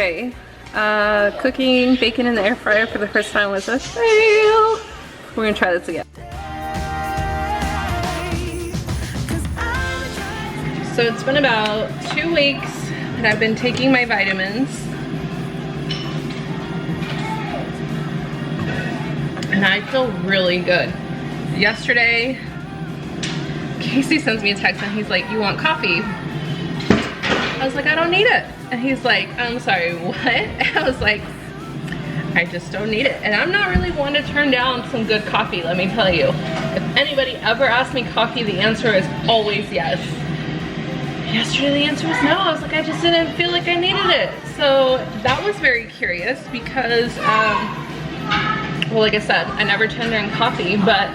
Okay, cooking bacon in the air fryer for the first time was a fail. We're gonna try this again. So it's been about 2 weeks that I've been taking my vitamins. And I feel really good. Yesterday, Casey sends me a text and he's like, "You want coffee?" I was like, "I don't need it." And he's like, "I'm sorry, what?" I was like, "I just don't need it." And I'm not really one to turn down some good coffee, let me tell you. If anybody ever asks me coffee, the answer is always yes. Yesterday the answer was no. I was like, I just didn't feel like I needed it. So that was very curious because, well, like I said, I never turn down coffee, but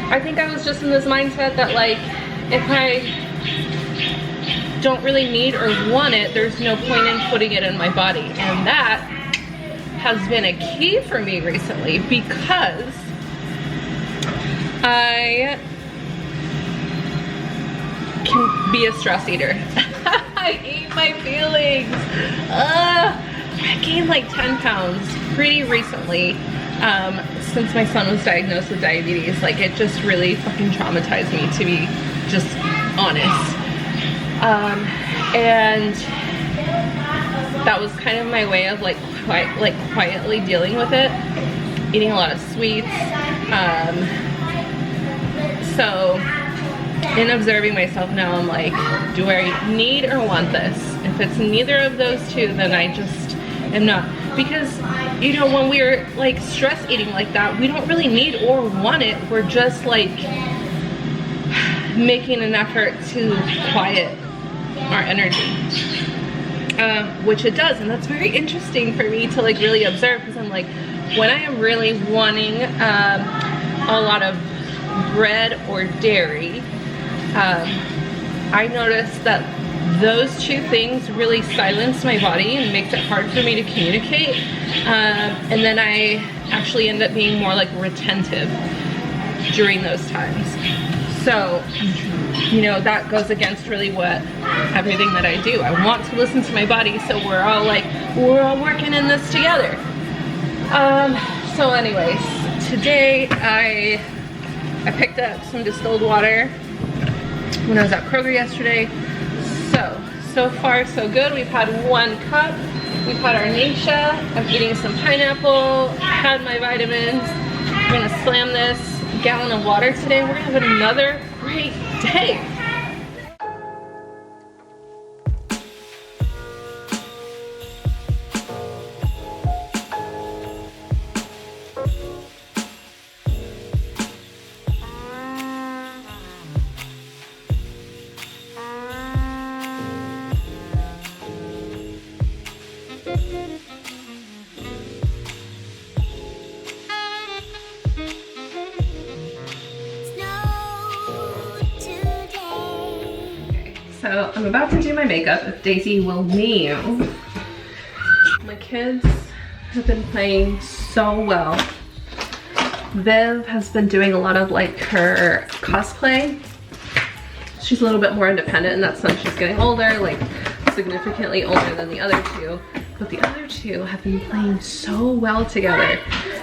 I think I was just in this mindset that like, if I don't really need or want it, there's no point in putting it in my body. And that has been a key for me recently because I can be a stress eater. I eat my feelings. I gained like 10 pounds pretty recently since my son was diagnosed with diabetes. Like, it just really fucking traumatized me, to be just honest. And that was kind of my way of like quietly dealing with it, eating a lot of sweets. So in observing myself now, I'm like, do I need or want this? If it's neither of those two, then I just am not. Because, you know, when we're like stress eating like that, we don't really need or want it. We're just like making an effort to quiet our energy, which it does. And that's very interesting for me to like really observe, because I'm like, when I am really wanting a lot of bread or dairy, I noticed that those two things really silence my body and makes it hard for me to communicate, and then I actually end up being more like retentive during those times. So, you know, that goes against really what everything that I do. I want to listen to my body, so we're all working in this together. So anyways, today I picked up some distilled water when I was at Kroger yesterday. So far so good. We've had 1 cup. We've had our Nisha. I'm eating some pineapple. Had my vitamins. I'm gonna slam this gallon of water today. We're gonna have another great day. So I'm about to do my makeup, if Daisy will kneel. My kids have been playing so well. Viv has been doing a lot of like her cosplay. She's a little bit more independent in that sense. She's getting older, like significantly older than the other two. But the other two have been playing so well together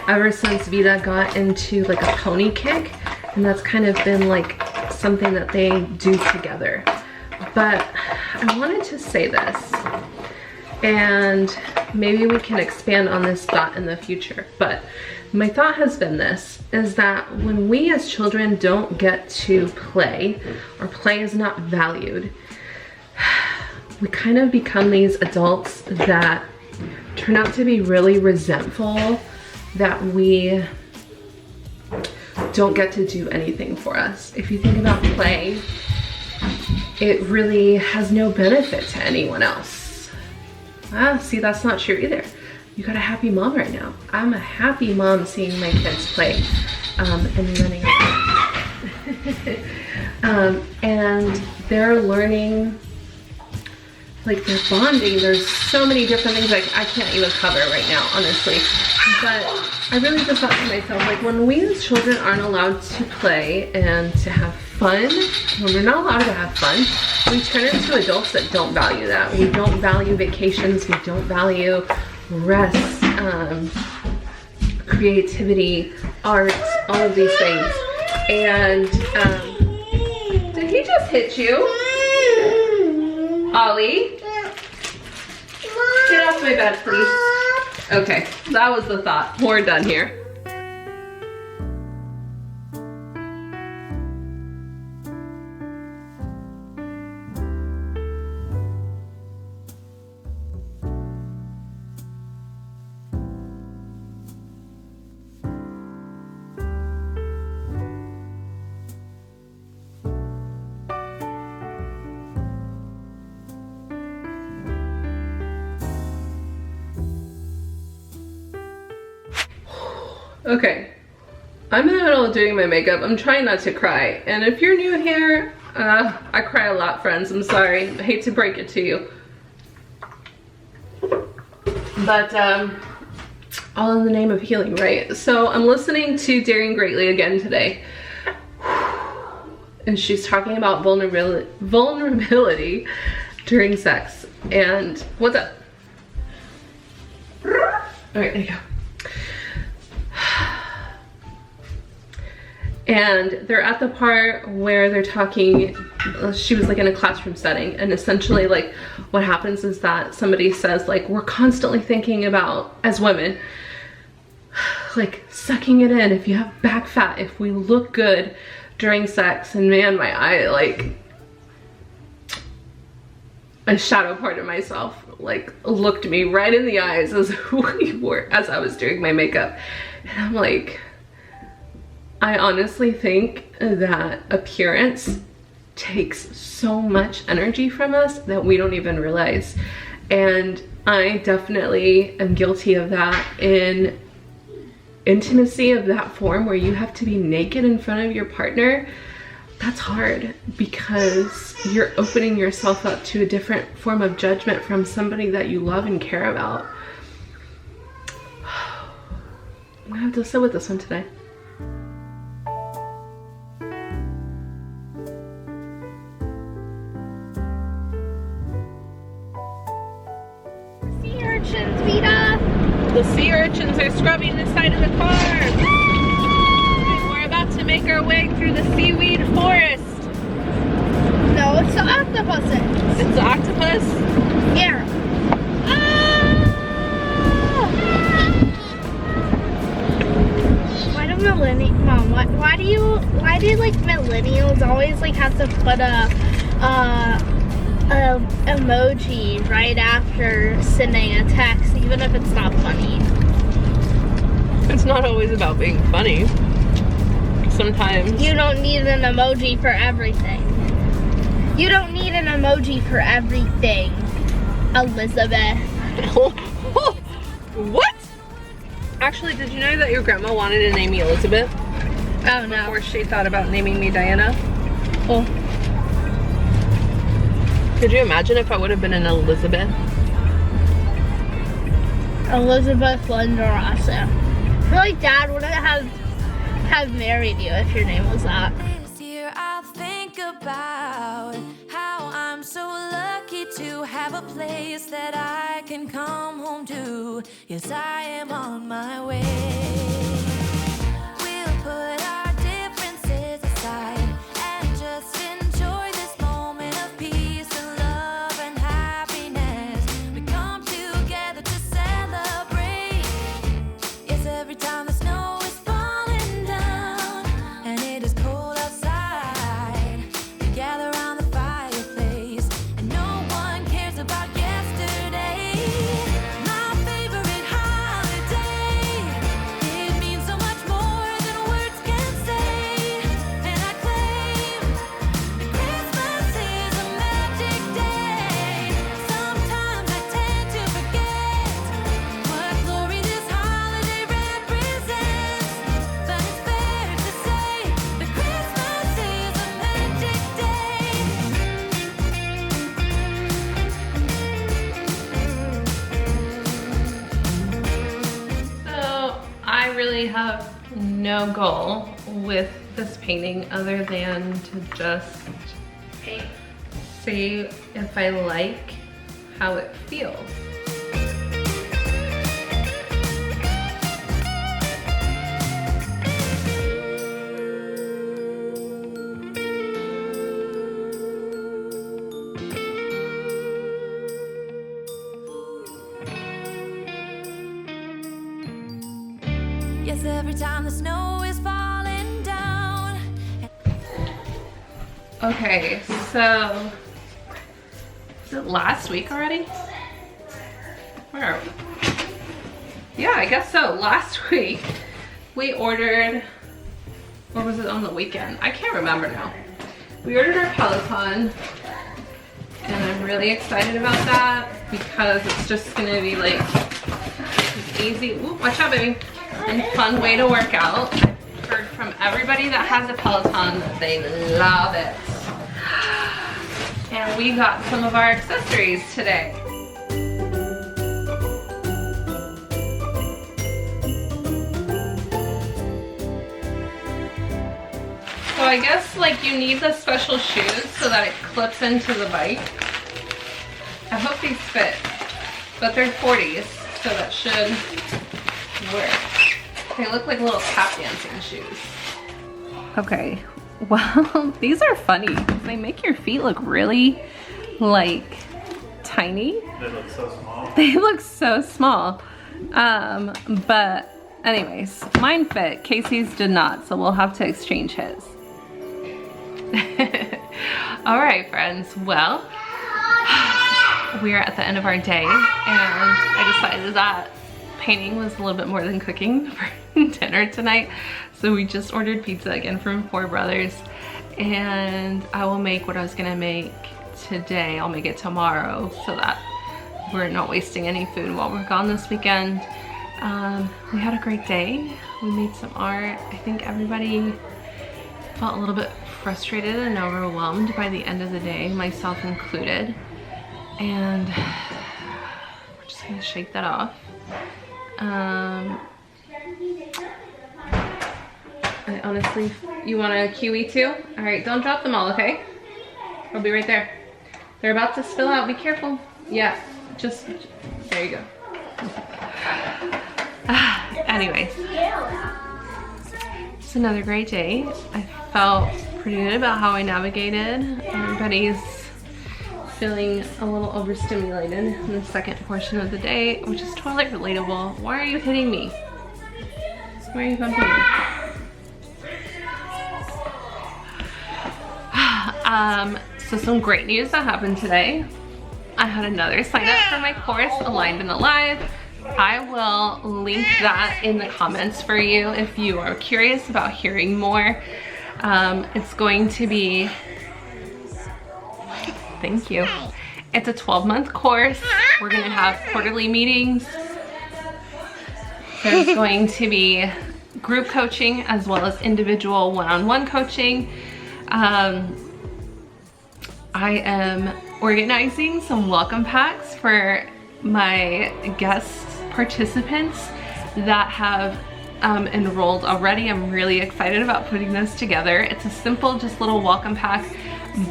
ever since Vida got into like a pony kick. And that's kind of been like something that they do together. But I wanted to say this, and maybe we can expand on this thought in the future, but my thought has been this, is that when we as children don't get to play, or play is not valued, we kind of become these adults that turn out to be really resentful that we don't get to do anything for us. If you think about play, it really has no benefit to anyone else. See, that's not true either. You got a happy mom right now. I'm a happy mom seeing my kids play and running around. And they're learning, like they're bonding. There's so many different things I can't even cover right now, honestly. But I really just thought to myself, like, when we as children aren't allowed to play and to have fun, when we're not allowed to have fun, we turn into adults that don't value that. We don't value vacations, we don't value rest, creativity, art, all of these things. And did he just hit you? Ollie? Get off my bed, please. Okay, that was the thought. We're done here. Okay, I'm in the middle of doing my makeup. I'm trying not to cry. And if you're new here, I cry a lot, friends. I'm sorry. I hate to break it to you. But, all in the name of healing, right? So I'm listening to Daring Greatly again today. And she's talking about vulnerability during sex. And what's up? All right, there you go. And they're at the part where they're talking, she was like in a classroom setting, and essentially like what happens is that somebody says like, we're constantly thinking about, as women, like sucking it in, if you have back fat, if we look good during sex. And man, my eye, like a shadow part of myself like looked me right in the eyes as I was doing my makeup. And I'm like, I honestly think that appearance takes so much energy from us that we don't even realize. And I definitely am guilty of that in intimacy of that form where you have to be naked in front of your partner. That's hard because you're opening yourself up to a different form of judgment from somebody that you love and care about. I'm gonna have to sit with this one today. The sea urchins are scrubbing the side of the car. We're about to make our way through the seaweed forest. No, it's the octopuses. It's the octopus? Here. Why do Mom, why do like millennials always like have to put a emoji right after sending a text, even if it's not funny? It's not always about being funny. Sometimes you don't need an emoji for everything. You don't need an emoji for everything, Elizabeth. What? Actually, did you know that your grandma wanted to name me Elizabeth? Oh no. Before she thought about naming me Diana? Oh. Could you imagine if I would have been an Elizabeth? Elizabeth Linderasa. I feel like Dad wouldn't have married you if your name was that. This year I'll think about how I'm so lucky to have a place that I can come home to. Yes, I am on my way. We'll put our differences aside and just enjoy this moment of peace and love and happiness. We come together to celebrate. Yes, every time the snow is falling down and it is cold outside, we gather around the fireplace and no one cares about yesterday. My favorite holiday, it means no goal with this painting other than to just see if I like how it feels. Yes, every time the snow is falling down. Okay, so is it last week already? Where are we? Yeah, I guess so. Last week we ordered, or was it on the weekend? I can't remember now. We ordered our Peloton and I'm really excited about that because it's just gonna be like an easy, ooh, watch out baby, and fun way to work out. I've heard from everybody that has a Peloton that they love it. And we got some of our accessories today. So I guess like you need the special shoes so that it clips into the bike. I hope these fit, but they're 40s, so that should work. They look like little tap dancing shoes. Okay, well, these are funny. They make your feet look really, like, tiny. They look so small. They look so small. But anyways, mine fit. Casey's did not, so we'll have to exchange his. All right, friends. Well, we are at the end of our day, and I decided that painting was a little bit more than cooking for dinner tonight. So we just ordered pizza again from Four Brothers, and I will make what I was gonna make today. I'll make it tomorrow so that we're not wasting any food while we're gone this weekend. We had a great day. We made some art. I think everybody felt a little bit frustrated and overwhelmed by the end of the day, myself included. And we're just gonna shake that off. I honestly, you want a kiwi too? All right, don't drop them all, okay? I'll be right there. They're about to spill out, be careful. Yeah, just, there you go. Anyways, it's another great day. I felt pretty good about how I navigated. Everybody's feeling a little overstimulated in the second portion of the day, which is totally relatable. Why are you hitting me? Why are you bumping me? So some great news that happened today. I had another sign up for my course, Aligned and Alive. I will link that in the comments for you if you are curious about hearing more. It's going to be, thank you. It's a 12-month course. We're gonna have quarterly meetings. There's going to be group coaching as well as individual one-on-one coaching. I am organizing some welcome packs for my guest participants that have enrolled already. I'm really excited about putting this together. It's a simple, just little welcome pack,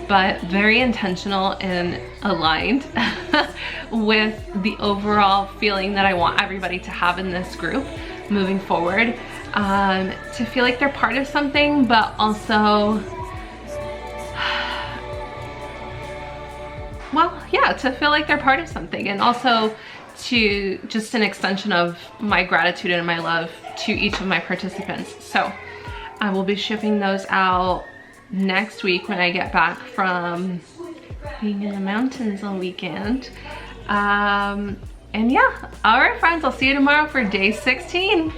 but very intentional and aligned with the overall feeling that I want everybody to have in this group moving forward. To feel like they're part of something, but also, well, yeah, to feel like they're part of something, and also to just an extension of my gratitude and my love to each of my participants. So I will be shipping those out next week when I get back from being in the mountains all weekend. And yeah, all right friends, I'll see you tomorrow for day 16.